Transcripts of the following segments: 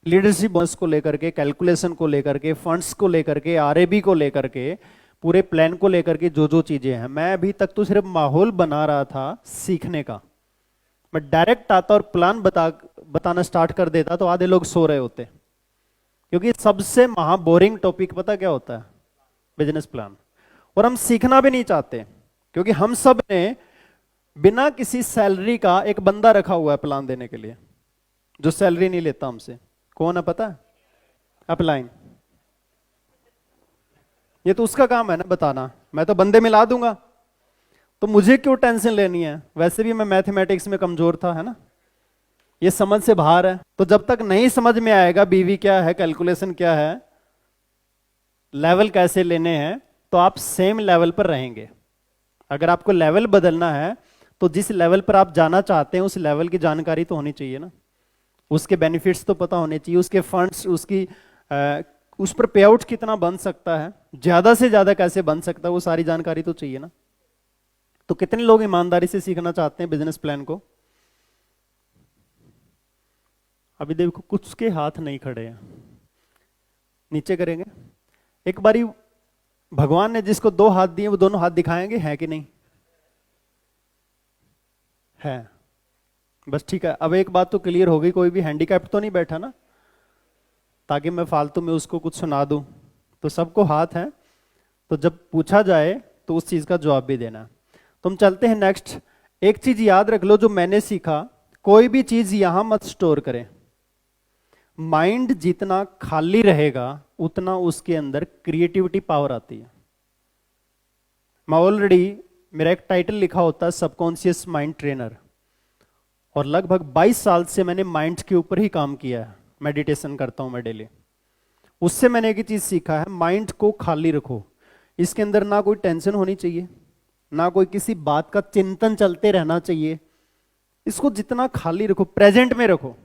Leadership bonus को लेकर के, कैलकुलेशन को लेकर के, फंड्स को लेकर के, आरएबी को लेकर के, पूरे प्लान को लेकर के जो जो चीजें हैं, मैं अभी तक तो सिर्फ माहौल बना रहा था सीखने का। मैं डायरेक्ट आता और प्लान बताना स्टार्ट कर देता तो आधे लोग सो रहे होते, क्योंकि सबसे महा बोरिंग टॉपिक पता क्या होता है? Business plan. और हम सीखना भी नहीं चाहते, क्योंकि हम सब ने बिना किसी सैलरी का एक बंदा रखा हुआ है प्लान देने के लिए, जो सैलरी नहीं लेता हमसे। कौन है पता है? अपलाइन। ये तो उसका काम है ना बताना, मैं तो बंदे मिला दूंगा, तो मुझे क्यों टेंशन लेनी है? वैसे भी मैं मैथमेटिक्स में कमजोर था, है ना, ये समझ से बाहर है। तो जब तक नहीं समझ में आएगा बीवी क्या है, कैलकुलेशन क्या है, लेवल कैसे लेने हैं, तो आप सेम लेवल पर रहेंगे। अगर आपको लेवल बदलना है तो जिस लेवल पर आप जाना चाहते हैं उस लेवल की जानकारी तो होनी चाहिए ना, उसके बेनिफिट्स तो पता होने चाहिए, उसके फंड्स, उस पर पे आउट कितना बन सकता है, ज्यादा से ज्यादा कैसे बन सकता है, वो सारी जानकारी तो चाहिए ना। तो कितने लोग ईमानदारी से सीखना चाहते हैं बिजनेस प्लान को? अभी देखो कुछ के हाथ नहीं खड़े हैं, नीचे करेंगे। एक बारी भगवान ने जिसको 2 हाथ दिए वो दोनों हाथ दिखाएंगे, है कि नहीं? है। बस ठीक है, अब एक बात तो क्लियर हो गई, कोई भी हैंडीकैप्ड तो नहीं बैठा ना, ताकि मैं फालतू में उसको कुछ सुना दूं। तो सबको हाथ है, तो जब पूछा जाए तो उस चीज का जवाब भी देना। तुम चलते हैं नेक्स्ट। एक चीज याद रख लो जो मैंने सीखा, कोई भी चीज यहां मत स्टोर करें। माइंड जितना खाली रहेगा उतना उसके अंदर क्रिएटिविटी पावर आती है। मैं ऑलरेडी, मेरा एक टाइटल लिखा होता है सबकॉन्शियस माइंड ट्रेनर, और लगभग 22 साल से मैंने माइंड के ऊपर ही काम किया है। मेडिटेशन करता हूं मैं डेली। उससे मैंने एक ही चीज सीखा है, माइंड को खाली रखो। इसके अंदर ना कोई टेंशन होनी चाहिए, ना कोई किसी बात का चिंतन चलते रहना चाहिए। इसको जितना खाली रखो, प्रेजेंट में रखो।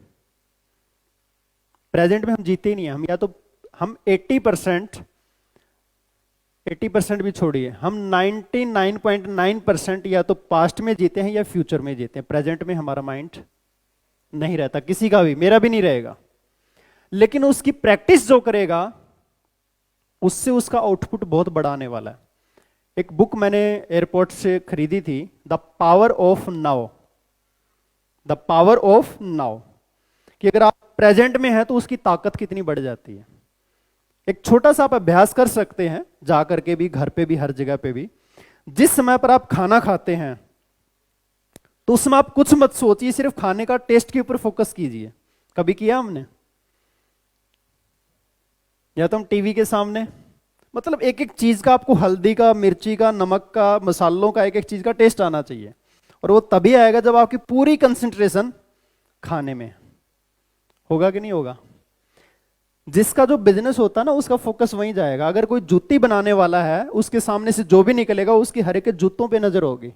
प्रेजेंट में हम जीते ही नहीं है, हम या तो हम 80% भी छोड़िए, हम 99.9% या तो पास्ट में जीते हैं या फ्यूचर में जीते हैं। प्रेजेंट में हमारा माइंड नहीं रहता, किसी का भी, मेरा भी नहीं रहेगा। लेकिन उसकी प्रैक्टिस जो करेगा उससे उसका आउटपुट बहुत बड़ा आने वाला है। एक बुक मैंने एयरपोर्ट से खरीदी थी, the power of now. The power of now, कि अगर आप प्रेजेंट में हैं तो उसकी ताकत कितनी बढ़ जाती है। एक छोटा सा आप अभ्यास कर सकते हैं, जा करके भी, घर पे भी, हर जगह पे भी। जिस समय पर आप खाना खाते हैं तो उसमें आप कुछ मत सोचिए, सिर्फ खाने का टेस्ट के ऊपर फोकस कीजिए। कभी किया हमने? या तो हम टीवी के सामने, मतलब एक एक चीज का, आपको हल्दी का, मिर्ची का, नमक का, मसालों का, एक एक चीज का टेस्ट आना चाहिए। और वो तभी आएगा जब आपकी पूरी कंसंट्रेशन खाने में होगा, कि नहीं होगा? जिसका जो बिजनेस होता है ना, उसका फोकस वहीं जाएगा। अगर कोई जूती बनाने वाला है, उसके सामने से जो भी निकलेगा उसकी हर एक जूतों पे नजर होगी,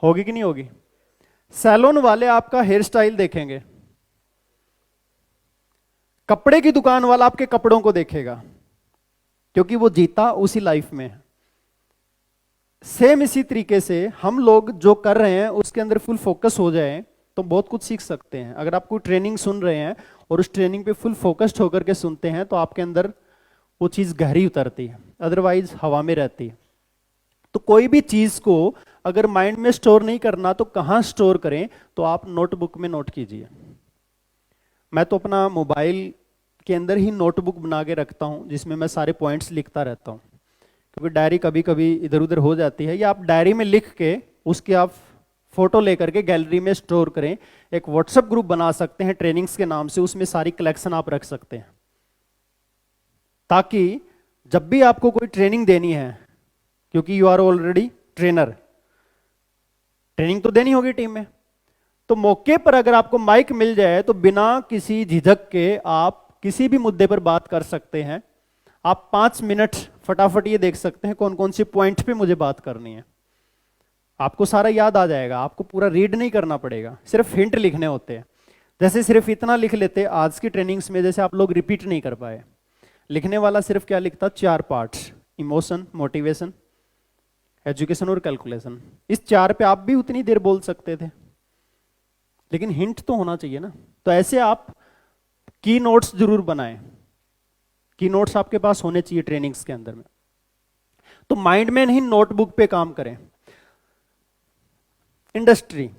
होगी कि नहीं होगी? सैलून वाले आपका हेयर स्टाइल देखेंगे, कपड़े की दुकान वाला आपके कपड़ों को देखेगा, क्योंकि वो जीता उसी लाइफ में है। सेम इसी तरीके से हम लोग जो कर रहे हैं उसके अंदर फुल फोकस हो जाए तो बहुत कुछ सीख सकते हैं। अगर आप कोई ट्रेनिंग सुन रहे हैं और उस ट्रेनिंग पे फुल फोकस्ड होकर के सुनते हैं तो आपके अंदर वो चीज गहरी उतरती है, अदरवाइज हवा में रहती है। तो कोई भी चीज को अगर माइंड में स्टोर नहीं करना तो कहां स्टोर करें? तो आप नोटबुक में नोट कीजिए। मैं तो अपना मोबाइल के अंदर ही नोटबुक बना के रखता हूं, जिसमें मैं सारे पॉइंट्स लिखता रहता हूं, क्योंकि डायरी कभी कभी इधर उधर हो जाती है। या आप डायरी में लिख के उसके आप फोटो लेकर के गैलरी में स्टोर करें। एक व्हाट्सएप ग्रुप बना सकते हैं ट्रेनिंग्स के नाम से, उसमें सारी कलेक्शन आप रख सकते हैं, ताकि जब भी आपको कोई ट्रेनिंग देनी है, क्योंकि you are already trainer, training तो देनी होगी टीम में, तो मौके पर अगर आपको माइक मिल जाए तो बिना किसी झिझक के आप किसी भी मुद्दे पर बात कर सकते हैं। आप 5 मिनट फटाफट ये देख सकते हैं कौन कौन से पॉइंट पे मुझे बात करनी है। आपको सारा याद आ जाएगा, आपको पूरा रीड नहीं करना पड़ेगा, सिर्फ हिंट लिखने होते हैं। जैसे सिर्फ इतना लिख लेते आज की ट्रेनिंग्स में, जैसे आप लोग रिपीट नहीं कर पाए। लिखने वाला सिर्फ क्या लिखता? 4 पार्ट्स, इमोशन, मोटिवेशन, एजुकेशन और कैलकुलेशन। इस 4 पे आप भी उतनी देर बोल सकते थे, लेकिन हिंट तो होना चाहिए ना। तो ऐसे आप की नोट्स जरूर बनाएं, की नोट्स आपके पास होने चाहिए ट्रेनिंग्स के अंदर में। तो माइंड में नहीं, नोटबुक पे काम करें। इंडस्ट्री,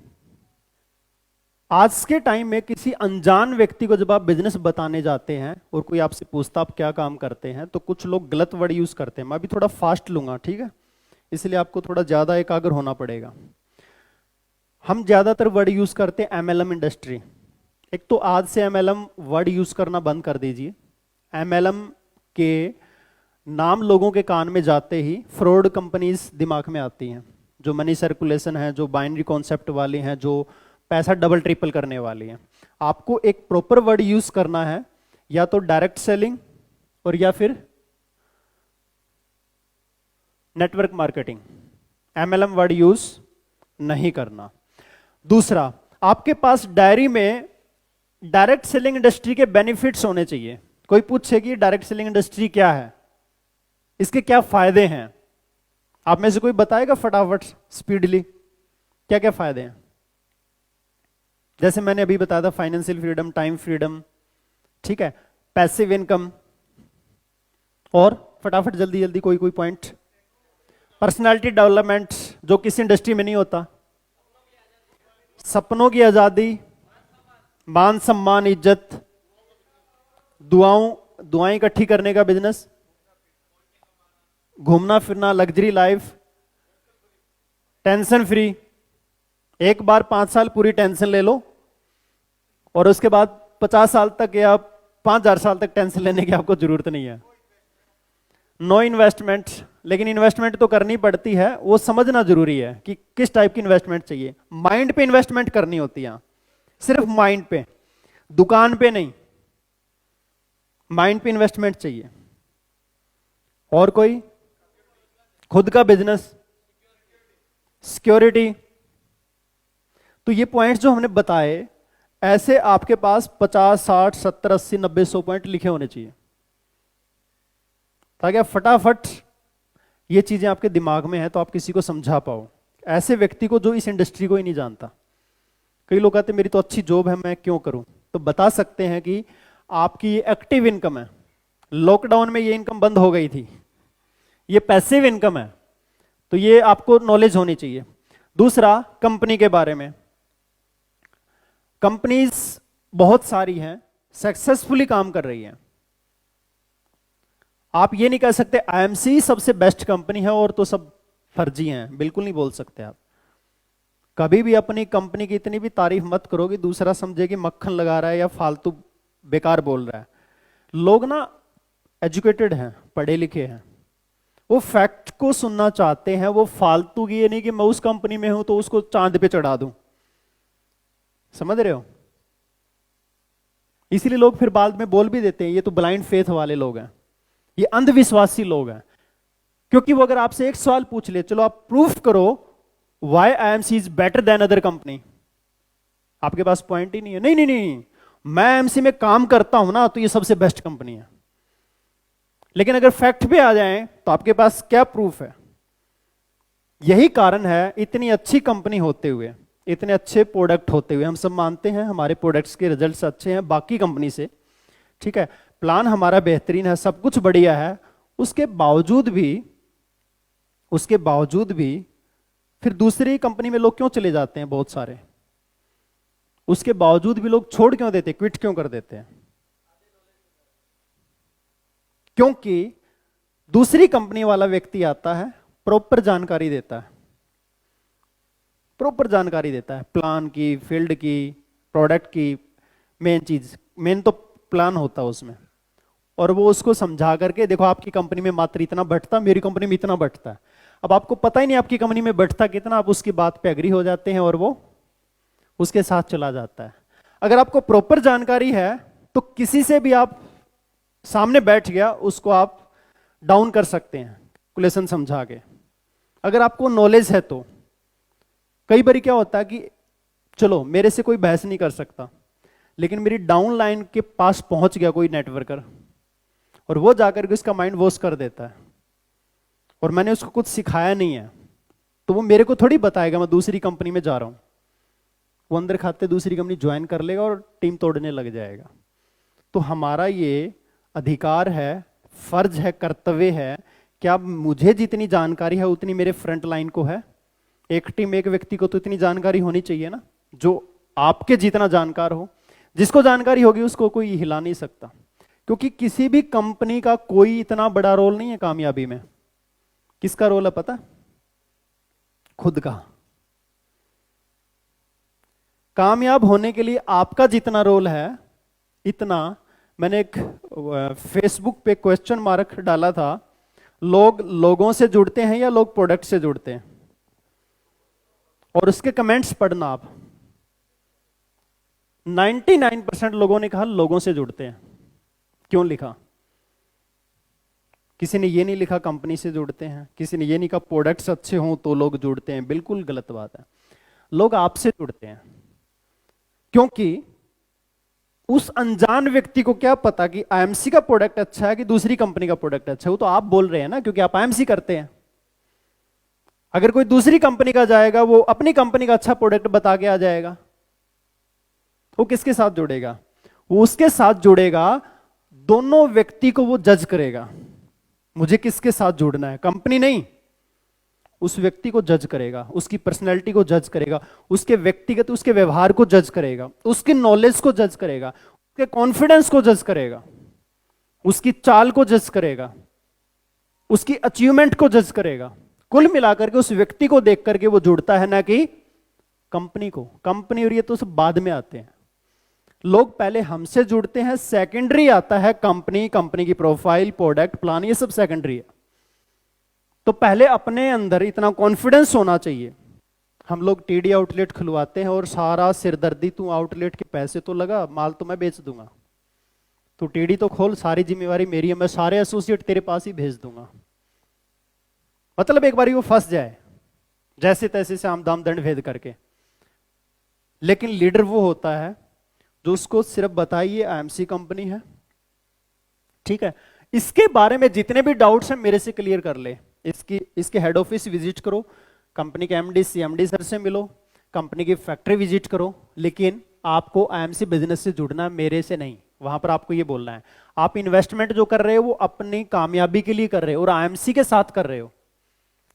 आज के टाइम में किसी अनजान व्यक्ति को जब आप बिजनेस बताने जाते हैं और कोई आपसे पूछता आप क्या काम करते हैं, तो कुछ लोग गलत वर्ड यूज करते हैं। मैं भी थोड़ा फास्ट लूंगा, ठीक है, इसलिए आपको थोड़ा ज्यादा एकाग्र होना पड़ेगा। हम ज्यादातर वर्ड यूज करते हैं एमएलएम इंडस्ट्री। एक तो आज से एमएलएम वर्ड यूज करना बंद कर दीजिए। एमएलएम के नाम लोगों के कान में जाते ही फ्रॉड कंपनीज दिमाग में आती हैं, जो मनी सर्कुलेशन है, जो बाइनरी कॉन्सेप्ट वाली हैं, जो पैसा डबल ट्रिपल करने वाली हैं। आपको एक प्रॉपर वर्ड यूज करना है, या तो डायरेक्ट सेलिंग और या फिर network marketing. MLM word use नहीं करना। दूसरा, आपके पास डायरी में डायरेक्ट सेलिंग इंडस्ट्री के बेनिफिट्स होने चाहिए। कोई पूछे कि डायरेक्ट सेलिंग इंडस्ट्री क्या है, इसके क्या फायदे हैं, आप में से कोई बताएगा फटाफट स्पीडली क्या क्या फायदे हैं? जैसे मैंने अभी बताया था, फाइनेंशियल फ्रीडम, टाइम फ्रीडम, ठीक है, पैसिव इनकम, और फटाफट जल्दी जल्दी कोई कोई पॉइंट। पर्सनालिटी डेवलपमेंट, जो किसी इंडस्ट्री में नहीं होता। सपनों की आजादी, मान सम्मान, इज्जत, दुआएं इकट्ठी करने का बिजनेस, घूमना फिरना, लग्जरी लाइफ, टेंशन फ्री। एक बार 5 साल पूरी टेंशन ले लो और उसके बाद 50 साल तक या 5000 साल तक टेंशन लेने की आपको जरूरत नहीं है। नो इन्वेस्टमेंट, लेकिन इन्वेस्टमेंट तो करनी पड़ती है, वो समझना जरूरी है कि किस टाइप की इन्वेस्टमेंट चाहिए। माइंड पे इन्वेस्टमेंट करनी होती है, सिर्फ माइंड पे, दुकान पे नहीं, माइंड पे इन्वेस्टमेंट चाहिए। और कोई? खुद का बिजनेस, सिक्योरिटी। तो ये पॉइंट्स जो हमने बताए, ऐसे आपके पास 50, 60, 70, 80, 90, 100 पॉइंट लिखे होने चाहिए, ताकि आप फटाफट ये चीजें आपके दिमाग में है तो आप किसी को समझा पाओ। ऐसे व्यक्ति को जो इस इंडस्ट्री को ही नहीं जानता। कई लोग कहते हैं मेरी तो अच्छी जॉब है, मैं क्यों करूं? तो बता सकते हैं कि आपकी एक्टिव इनकम है, लॉकडाउन में ये इनकम बंद हो गई थी, ये पैसिव इनकम है, तो ये आपको नॉलेज होनी चाहिए। दूसरा, कंपनी के बारे में। कंपनीज बहुत सारी हैं, सक्सेसफुली काम कर रही हैं। आप ये नहीं कह सकते आईएमसी सबसे बेस्ट कंपनी है और तो सब फर्जी हैं, बिल्कुल नहीं बोल सकते आप। कभी भी अपनी कंपनी की इतनी भी तारीफ मत करो कि दूसरा समझे कि मक्खन लगा रहा है या फालतू बेकार बोल रहा है। लोग ना एजुकेटेड हैं, पढ़े लिखे हैं, वो फैक्ट को सुनना चाहते हैं, वो फालतू की ये नहीं कि मैं उस कंपनी में हूं तो उसको चांद पे चढ़ा दूं। समझ रहे हो? इसीलिए लोग फिर बाद में बोल भी देते हैं ये तो ब्लाइंड फेथ वाले लोग हैं, ये अंधविश्वासी लोग हैं। क्योंकि वो अगर आपसे एक सवाल पूछ ले, चलो आप प्रूफ करो why IMC is better than other company, आपके पास पॉइंट ही नहीं है। नहीं नहीं नहीं, मैं आईएमसी में काम करता हूं ना तो ये सबसे बेस्ट कंपनी है। लेकिन अगर फैक्ट पे आ जाएं तो आपके पास क्या प्रूफ है? यही कारण है, इतनी अच्छी कंपनी होते हुए, इतने अच्छे प्रोडक्ट होते हुए, हम सब मानते हैं हमारे प्रोडक्ट्स के रिजल्ट्स अच्छे हैं बाकी कंपनी से, ठीक है, प्लान हमारा बेहतरीन है, सब कुछ बढ़िया है, उसके बावजूद भी फिर दूसरी कंपनी में लोग क्यों चले जाते हैं? बहुत सारे, उसके बावजूद भी लोग छोड़ क्यों देते, क्विट क्यों कर देते हैं? क्योंकि दूसरी कंपनी वाला व्यक्ति आता है, प्रॉपर जानकारी देता है, प्रॉपर जानकारी देता है प्लान की, फील्ड की, प्रोडक्ट की, मेन तो प्लान होता है उसमें, और वो उसको समझा करके, देखो आपकी कंपनी में मात्र इतना बढ़ता, मेरी कंपनी में इतना बढ़ता है। अब आपको पता ही नहीं आपकी कंपनी में बढ़ता कितना, आप उसकी बात पे एग्री हो जाते हैं और वो उसके साथ चला जाता है। अगर आपको प्रॉपर जानकारी है तो किसी से भी आप सामने बैठ गया, उसको आप डाउन कर सकते हैं कैलकुलेशन समझा के, अगर आपको नॉलेज है तो। कई बार क्या होता है कि चलो मेरे से कोई बहस नहीं कर सकता, लेकिन मेरी डाउन लाइन के पास पहुंच गया कोई नेटवर्कर और वो जाकर के उसका माइंड वॉश कर देता है, और मैंने उसको कुछ सिखाया नहीं है, तो वो मेरे को थोड़ी बताएगा मैं दूसरी कंपनी में जा रहा हूं। वो अंदर खाते दूसरी कंपनी ज्वाइन कर लेगा और टीम तोड़ने लग जाएगा। तो हमारा ये अधिकार है, फर्ज है, कर्तव्य है, क्या मुझे जितनी जानकारी है उतनी मेरे फ्रंट लाइन को है। एक टीम, एक व्यक्ति को तो इतनी जानकारी होनी चाहिए ना, जो आपके जितना जानकार हो। जिसको जानकारी होगी उसको कोई हिला नहीं सकता, क्योंकि किसी भी कंपनी का कोई इतना बड़ा रोल नहीं है कामयाबी में। किसका रोल है पता? खुद का। कामयाब होने के लिए आपका जितना रोल है इतना, मैंने एक फेसबुक पे क्वेश्चन मार्क डाला था, लोग लोगों से जुड़ते हैं या लोग प्रोडक्ट से जुड़ते हैं? और उसके कमेंट्स पढ़ना आप। 99% लोगों ने कहा लोगों से जुड़ते हैं। क्यों लिखा? किसी ने ये नहीं लिखा कंपनी से जुड़ते हैं, किसी ने ये नहीं कहा प्रोडक्ट्स अच्छे हों तो लोग जुड़ते हैं। बिल्कुल गलत बात है। लोग आपसे जुड़ते हैं, क्योंकि उस अनजान व्यक्ति को क्या पता कि आईएमसी का प्रोडक्ट अच्छा है कि दूसरी कंपनी का प्रोडक्ट अच्छा है। वो तो आप बोल रहे हैं ना, क्योंकि आप आईएमसी करते हैं। अगर कोई दूसरी कंपनी का जाएगा, वो अपनी कंपनी का अच्छा प्रोडक्ट बता के आ जाएगा, वो किसके साथ जुड़ेगा? वो उसके साथ जुड़ेगा, दोनों व्यक्ति को वो जज करेगा। मुझे किसके साथ जुड़ना है? कंपनी नहीं, उस व्यक्ति को जज करेगा, उसकी पर्सनैलिटी को जज करेगा, उसके व्यक्तिगत उसके व्यवहार को जज करेगा, उसकी नॉलेज को जज करेगा, उसके कॉन्फिडेंस को जज करेगा, उसकी चाल को जज करेगा, उसकी अचीवमेंट को जज करेगा। कुल मिलाकर के उस व्यक्ति को देख करके वो जुड़ता है, ना कि कंपनी को। कंपनी और ये तो सब बाद में आते हैं। लोग पहले हमसे जुड़ते हैं, सेकेंडरी आता है कंपनी, कंपनी की प्रोफाइल, प्रोडक्ट प्लान, ये सब सेकेंडरी है। तो पहले अपने अंदर इतना कॉन्फिडेंस होना चाहिए। हम लोग टीडी आउटलेट खुलवाते हैं और सारा सिरदर्दी, तू आउटलेट के पैसे तो लगा, माल तो मैं बेच दूंगा, तू टीडी तो खोल, सारी जिम्मेवारी मेरी है, मैं सारे एसोसिएट तेरे पास ही भेज दूंगा। मतलब एक बारी वो फंस जाए जैसे तैसे से आम दाम दंड भेद करके। लेकिन लीडर वो होता है जो उसको सिर्फ बताइए आईएमसी कंपनी है, ठीक है, इसके बारे में जितने भी डाउट्स हैं मेरे से क्लियर कर ले। इसके हेड ऑफिस विजिट करो, कंपनी के एमडी सीएमडी सर से मिलो, कंपनी की फैक्ट्री विजिट करो, लेकिन आपको आईएमसी बिजनेस से जुड़ना, मेरे से नहीं। वहां पर आपको ये बोलना है, आप इन्वेस्टमेंट जो कर रहे हो वो अपनी कामयाबी के लिए कर रहे हो और आईएमसी के साथ कर रहे हो।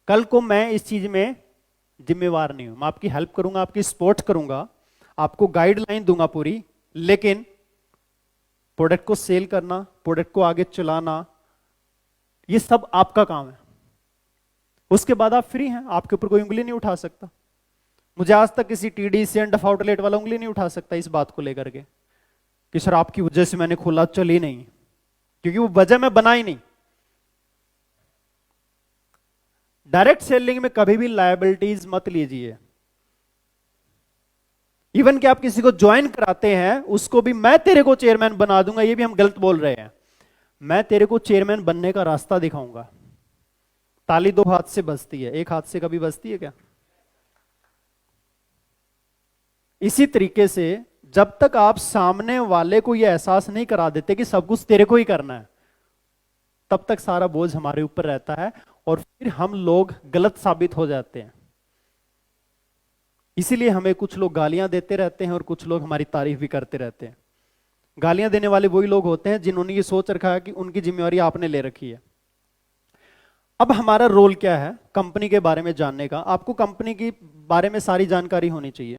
कल को मैं इस चीज में जिम्मेवार नहीं हूं, मैं आपकी हेल्प करूंगा, आपकी सपोर्ट करूंगा, आपको गाइडलाइन दूंगा पूरी, लेकिन प्रोडक्ट को सेल करना, प्रोडक्ट को आगे चलाना, ये सब आपका काम है। उसके बाद आप फ्री हैं, आपके ऊपर कोई उंगली नहीं उठा सकता। मुझे आज तक किसी टीडी से एंड आउटलेट वाला उंगली नहीं उठा सकता इस बात को लेकर के कि सर आपकी वजह से मैंने खोला, चली नहीं, क्योंकि वो वजह मैं बना ही नहीं। डायरेक्ट सेलिंग में कभी भी लायबिलिटीज मत लीजिए। इवन कि आप किसी को ज्वाइन कराते हैं, उसको भी मैं तेरे को चेयरमैन बना दूंगा, ये भी हम गलत बोल रहे हैं। मैं तेरे को चेयरमैन बनने का रास्ता दिखाऊंगा। ताली दो हाथ से बजती है, एक हाथ से कभी बजती है क्या? इसी तरीके से जब तक आप सामने वाले को यह एहसास नहीं करा देते कि सब कुछ तेरे को ही करना है, तब तक सारा बोझ हमारे ऊपर रहता है और फिर हम लोग गलत साबित हो जाते हैं। इसीलिए हमें कुछ लोग गालियां देते रहते हैं और कुछ लोग हमारी तारीफ भी करते रहते हैं। गालियां देने वाले वही लोग होते हैं जिन्होंने ये सोच रखा है कि उनकी जिम्मेवारी आपने ले रखी है। अब हमारा रोल क्या है कंपनी के बारे में जानने का? आपको कंपनी के बारे में सारी जानकारी होनी चाहिए।